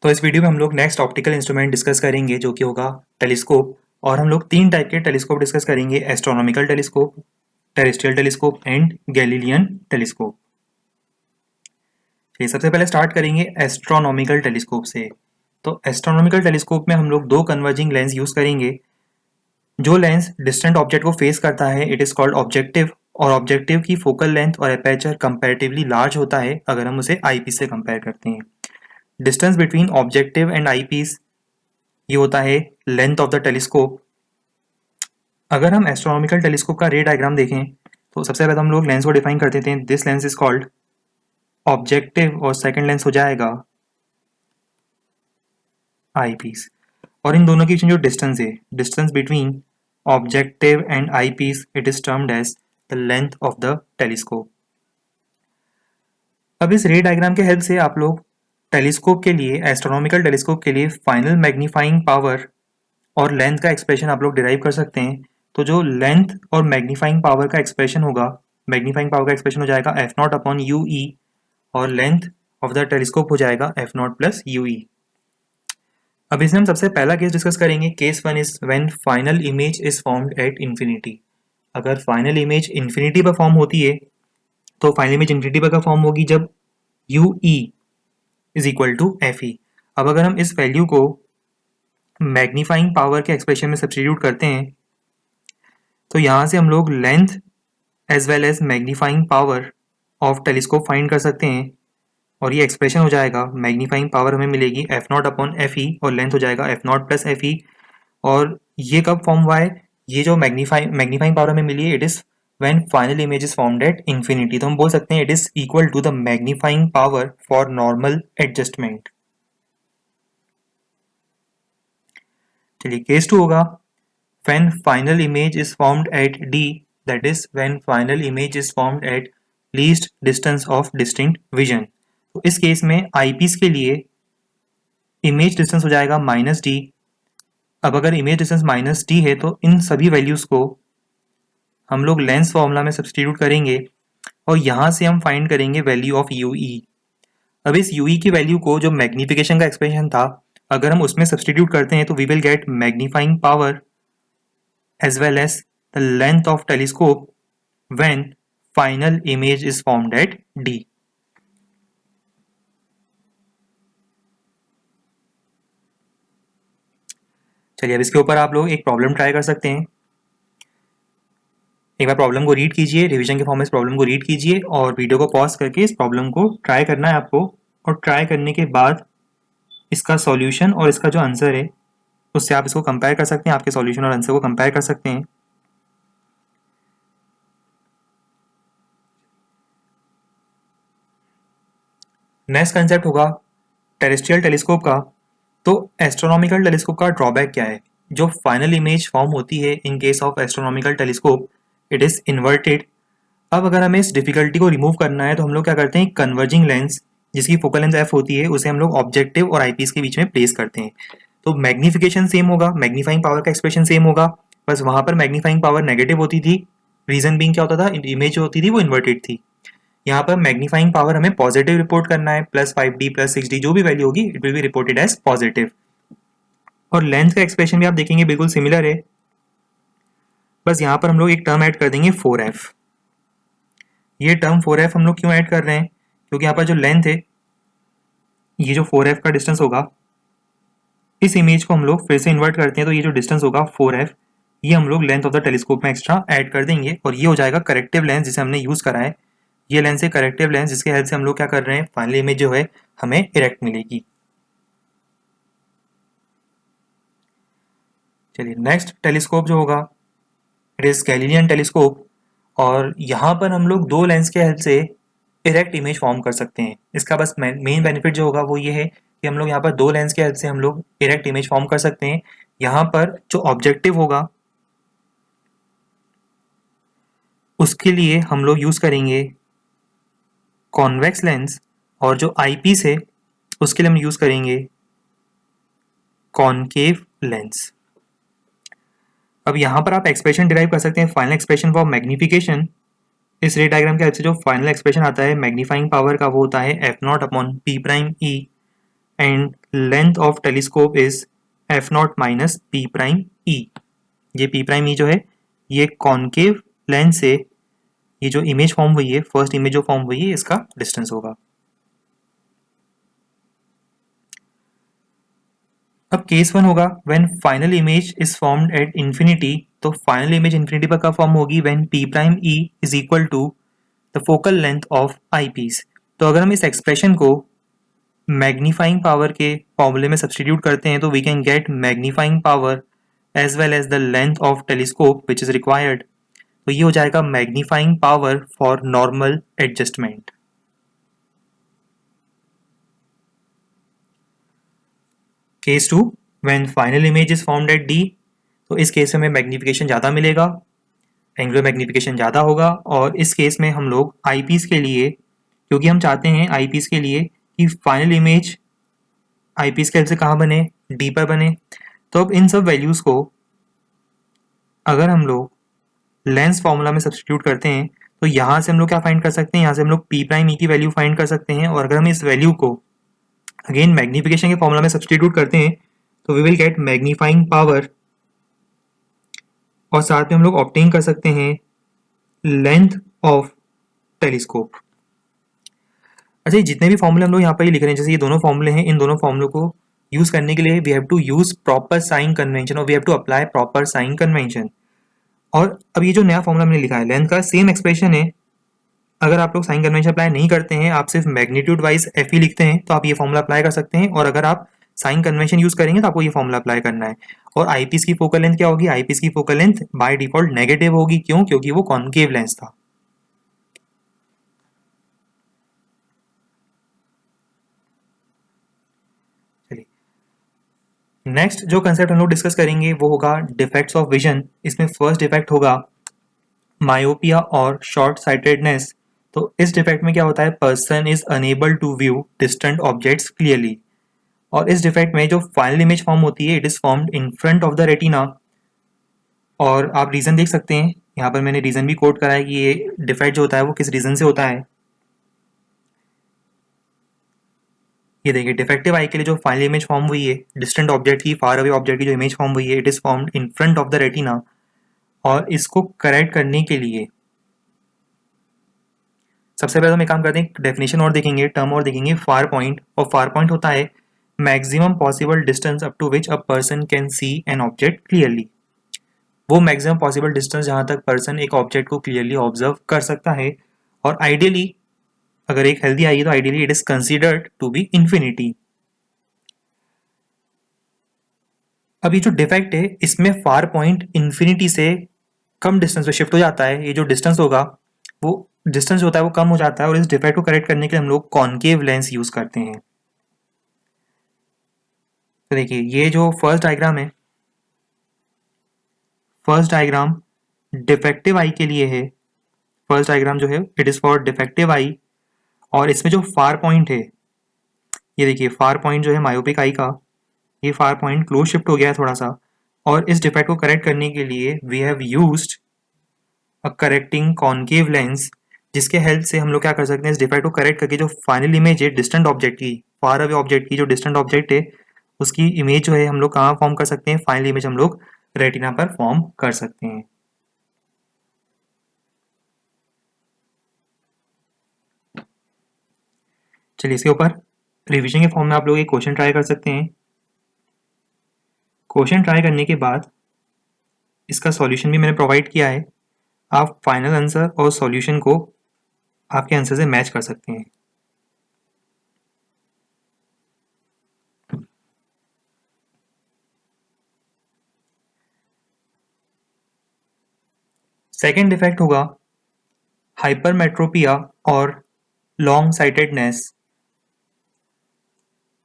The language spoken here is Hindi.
तो इस वीडियो में हम लोग नेक्स्ट ऑप्टिकल इंस्ट्रूमेंट डिस्कस करेंगे जो कि होगा टेलीस्कोप। और हम लोग तीन टाइप के टेलीस्कोप डिस्कस करेंगे: astronomical telescope, terrestrial telescope and Galilean telescope. चलिए सबसे पहले स्टार्ट करेंगे एस्ट्रोनॉमिकल टेलीस्कोप से। तो एस्ट्रोनॉमिकल टेलीस्कोप में हम लोग दो कन्वर्जिंग लेंस यूज करेंगे। जो लेंस डिस्टेंट ऑब्जेक्ट को फेस करता है इट इज कॉल्ड ऑब्जेक्टिव, और ऑब्जेक्टिव की फोकल लेंथ और एपर्चर कंपैरेटिवली लार्ज होता है अगर हम उसे आईपीस से कंपेयर करते हैं। Distance between objective and eyepiece ये होता है लेंथ ऑफ द टेलीस्कोप। अगर हम एस्ट्रोनॉमिकल टेलीस्कोप का रे डायग्राम देखें तो सबसे पहले हम लोग लेंस को डिफाइन कर देते हैं। This lens is called objective और सेकंड लेंस हो जाएगा आई पीस। और इन दोनों के बीच में जो डिस्टेंस है, distance between objective and eyepiece, it is termed as the length of the telescope. अब इस रे डायग्राम के हेल्प से आप लोग टेलीस्कोप के लिए, एस्ट्रोनॉमिकल टेलीस्कोप के लिए फाइनल मैग्नीफाइंग पावर और लेंथ का एक्सप्रेशन आप लोग डिराइव कर सकते हैं। तो जो लेंथ और मैग्नीफाइंग पावर का एक्सप्रेशन होगा, मैग्नीफाइंग पावर का एक्सप्रेशन हो जाएगा एफ नॉट अपॉन यू ई, और लेंथ ऑफ द टेलीस्कोप हो जाएगा एफ नॉट प्लस यू ई। अब इसमें हम सबसे पहला केस डिस्कस करेंगे। Case one is when final image is formed at infinity. अगर फाइनल इमेज इन्फिनिटी पर फॉर्म होती है तो फाइनल इमेज इन्फिनिटी पर फॉर्म होगी जब you E is equal to F E. अब अगर हम इस वैल्यू को मैग्नीफाइंग पावर के एक्सप्रेशन में सब्स्टिट्यूट करते हैं तो यहाँ से हम लोग length as well as magnifying power of telescope find कर सकते हैं। और ये एक्सप्रेशन हो जाएगा, मैग्नीफाइंग पावर हमें मिलेगी F naught upon F E और लेंथ हो जाएगा F not plus F E. और ये कब फॉर्म हुआ है, ये जो मैग्नीफाइंग पावर हमें मिली है, it is when final image is formed at infinity. तो हम बोल सकते हैं it is equal to the magnifying power for normal adjustment. चलिए केस टू होगा when final image is formed at D, that is when final image is formed at least distance of distinct vision। तो इस केस में आईपीस के लिए इमेज डिस्टेंस हो जाएगा माइनस डी। अब अगर इमेज डिस्टेंस माइनस डी है तो इन सभी वैल्यूज को हम लोग लेंस फॉर्मूला में सब्स्टिट्यूट करेंगे और यहाँ से हम फाइंड करेंगे वैल्यू ऑफ यू ई। अब इस यू ई की वैल्यू को, जो मैग्निफिकेशन का एक्सप्रेशन था, अगर हम उसमें सब्स्टिट्यूट करते हैं तो we will get magnifying power as well as the length of telescope when final image is formed at D। चलिए अब इसके ऊपर आप लोग एक प्रॉब्लम ट्राई कर सकते हैं। एक बार प्रॉब्लम को रीड कीजिए, रिवीजन के फॉर्म में इस प्रॉब्लम को रीड कीजिए और वीडियो को पॉज करके इस प्रॉब्लम को ट्राई करना है आपको। और ट्राई करने के बाद इसका सॉल्यूशन और इसका जो आंसर है उससे आप इसको कंपेयर कर सकते हैं, आपके सॉल्यूशन और आंसर को कंपेयर कर सकते हैं। नेक्स्ट कंसेप्ट होगा टेरेस्ट्रियल टेलीस्कोप का। तो एस्ट्रोनॉमिकल टेलीस्कोप का ड्रॉबैक क्या है? जो फाइनल इमेज फॉर्म होती है in case of astronomical telescope, it is inverted. अब अगर हमें इस डिफिकल्टी को रिमूव करना है तो हम लोग क्या करते हैं, कन्वर्जिंग लेंस जिसकी फोकल लेंथ एफ होती है उसे हम लोग ऑब्जेक्टिव और आईपीस के बीच में प्लेस करते हैं। तो मैग्निफिकेशन सेम होगा, मैग्नीफाइंग पावर का एक्सप्रेशन सेम होगा, बस वहां पर मैग्नीफाइंग पावर नेगेटिव होती थी। रीजन बीइंग क्या होता था, इमेज जो होती थी वो इन्वर्टेड थी। यहाँ पर मैग्नीफाइंग पावर हमें पॉजिटिव रिपोर्ट करना है, +5D +6D जो भी वैल्यू होगी it will be reported as positive. और लेंथ का एक्सप्रेशन भी आप देखेंगे बिल्कुल सिमिलर है, बस यहाँ पर हम लोग एक टर्म ऐड कर देंगे 4f। ये टर्म 4f हम लोग क्यों ऐड कर रहे हैं, क्योंकि यहाँ पर जो लेंथ है, ये जो 4f का डिस्टेंस होगा, इस इमेज को हम लोग फिर से इन्वर्ट करते हैं तो ये जो डिस्टेंस होगा 4f, ये हम लोग लेंथ ऑफ द टेलीस्कोप में एक्स्ट्रा ऐड कर देंगे और ये हो जाएगा करेक्टिव लेंस जिसे हमने यूज करा है। ये लेंस है करेक्टिव लेंस जिसके हेल्प से हम लोग क्या कर रहे हैं, फाइनल इमेज जो है हमें इरेक्ट मिलेगी। चलिए नेक्स्ट टेलीस्कोप जो होगा इट इज गैलीलियन टेलीस्कोप। और यहाँ पर हम लोग दो लेंस के हेल्प से इरेक्ट इमेज फॉर्म कर सकते हैं। इसका बस मेन बेनिफिट जो होगा वो ये है कि हम लोग यहाँ पर दो लेंस के हेल्प से हम लोग इरेक्ट इमेज फॉर्म कर सकते हैं। यहाँ पर जो ऑब्जेक्टिव होगा उसके लिए हम लोग यूज करेंगे कॉन्वेक्स लेंस, और जो आईपीस है उसके लिए हम यूज करेंगे कॉनकेव लेंस। अब यहाँ पर आप एक्सप्रेशन डिराइव कर सकते हैं, फाइनल एक्सप्रेशन फॉर मैग्निफिकेशन। इस रे डायग्राम के हेल्प से जो फाइनल एक्सप्रेशन आता है मैग्नीफाइंग पावर का वो होता है F naught upon P prime E and length of telescope is F naught minus P prime E. ये पी प्राइम ई जो है ये कॉन्केव लेंस से ये जो इमेज फॉर्म हुई है, फर्स्ट इमेज जो फॉर्म हुई है, इसका डिस्टेंस होगा। अब केस वन होगा when final image is formed at infinity. तो फाइनल इमेज इंफिनिटी पर कब फॉर्म होगी? When P prime E is equal to the focal length of eyepiece. तो अगर हम इस एक्सप्रेशन को मैग्नीफाइंग पावर के फॉर्मूले में सब्सटीट्यूट करते हैं तो we can get magnifying power as well as the length of telescope which is required. तो ये हो जाएगा magnifying power for normal adjustment. Case two, when final image is formed at D. तो इस केस में हमें मैग्निफिकेशन ज़्यादा मिलेगा, एंगुलर मैग्निफिकेशन ज़्यादा होगा, और इस केस में हम लोग आई पीस के लिए, क्योंकि हम चाहते हैं आई पीस के लिए कि फाइनल इमेज आई पीस के हेल्प से कहाँ बने? डी पर बने। तो अब इन सब वैल्यूज़ को अगर हम लोग लेंस फॉर्मूला में सब्सटीट्यूट करते हैं तो यहाँ से हम लोग क्या फाइंड कर सकते हैं? यहाँ से हम लोग पी प्राइम ई की वैल्यू फाइंड कर सकते हैं, और अगर हम इस वैल्यू को अगेन मैग्निफिकेशन के फॉर्मूला में सब्सटीट्यूट करते हैं तो we will get magnifying power, और साथ में हम लोग ऑब्टेन कर सकते हैं लेंथ ऑफ टेलीस्कोप। अच्छा, ये जितने भी फॉर्मूले हम लोग यहाँ पर लिख रहे हैं, जैसे ये दोनों फॉर्मूले हैं, इन दोनों फॉर्मूलों को यूज करने के लिए we have to use proper sign convention, और we have to apply proper sign convention. और अब ये जो नया फॉर्मूला मैंने लिखा है लेंथ का, सेम एक्सप्रेशन है। अगर आप लोग साइन कन्वेंशन अप्लाई नहीं करते हैं, आप सिर्फ मैग्नीट्यूड वाइज एफ ई लिखते हैं, तो आप ये फॉर्मूला अप्लाई कर सकते हैं। और अगर आप साइन कन्वेंशन यूज करेंगे तो आपको ये फॉर्मूला अप्लाई करना है। और आईपीस की फोकल लेंथ क्या होगी? आईपीस की focal length by default negative होगी। क्यों? क्योंकि वो कॉन्केव लेंस था। चलिए, नेक्स्ट जो कंसेप्ट हम लोग डिस्कस करेंगे वो होगा डिफेक्ट्स ऑफ विजन। इसमें फर्स्ट डिफेक्ट होगा मायोपिया और शॉर्ट साइटेडनेस। तो इस डिफेक्ट में क्या होता है? Person is unable to view distant objects clearly. और इस डिफेक्ट में जो फाइनल इमेज फॉर्म होती है, it is formed in front of the retina. और आप रीजन देख सकते हैं, यहाँ पर मैंने रीजन भी कोट करा है कि ये डिफेक्ट जो होता है वो किस रीजन से होता है। ये देखिए, डिफेक्टिव आई के लिए जो फाइनल इमेज फॉर्म हुई है डिस्टेंट ऑब्जेक्ट की, फार अवे ऑब्जेक्ट की जो इमेज फॉर्म हुई है, it is formed in front of the retina. और इसको करेक्ट करने के लिए सबसे पहले हम एक काम करते हैं, डेफिनेशन और देखेंगे, टर्म और देखेंगे, फार पॉइंट। और फार पॉइंट होता है maximum possible distance up to which a person can see an object clearly. वो मैक्सिमम पॉसिबल डिस्टेंस जहाँ तक पर्सन एक ऑब्जेक्ट को क्लियरली ऑब्जर्व कर सकता है। और आइडियली अगर एक हेल्दी आई है तो ideally it is considered to be infinity. अब ये जो डिफेक्ट है इसमें फार पॉइंट इंफिनिटी से कम डिस्टेंस पे शिफ्ट हो जाता है। ये जो डिस्टेंस होगा वो डिस्टेंस होता है वो कम हो जाता है, और इस डिफेक्ट को करेक्ट करने के लिए हम लोग कॉन्केव लेंस यूज करते हैं। तो देखिए, ये जो फर्स्ट डायग्राम है, फर्स्ट डायग्राम डिफेक्टिव आई के लिए है। फर्स्ट डायग्राम जो है इट इज फॉर डिफेक्टिव आई। और इसमें जो फार पॉइंट है, ये देखिए फार पॉइंट जो है मायोपिक आई का, ये फार पॉइंट क्लोज शिफ्ट हो गया है थोड़ा सा। और इस डिफेक्ट को करेक्ट करने के लिए we have used a correcting concave lens, जिसके हेल्प से हम लोग क्या कर सकते हैं, इस डिफेक्ट को करेक्ट करके जो फाइनल इमेज है डिस्टेंट ऑब्जेक्ट की, फार अवे ऑब्जेक्ट की, जो डिस्टेंट ऑब्जेक्ट है उसकी इमेज जो है हम लोग कहाँ फॉर्म कर सकते हैं? फाइनल इमेज हम लोग रेटिना पर फॉर्म कर सकते हैं। चलिए, इसके ऊपर रिवीजन के फॉर्म में आप लोग एक क्वेश्चन ट्राई कर सकते हैं। क्वेश्चन ट्राई करने के बाद इसका सॉल्यूशन भी मैंने प्रोवाइड किया है। आप फाइनल आंसर और सॉल्यूशन को आपके आंसर से मैच कर सकते हैं। सेकेंड डिफेक्ट होगा हाइपरमेट्रोपिया और लॉन्ग साइटेडनेस।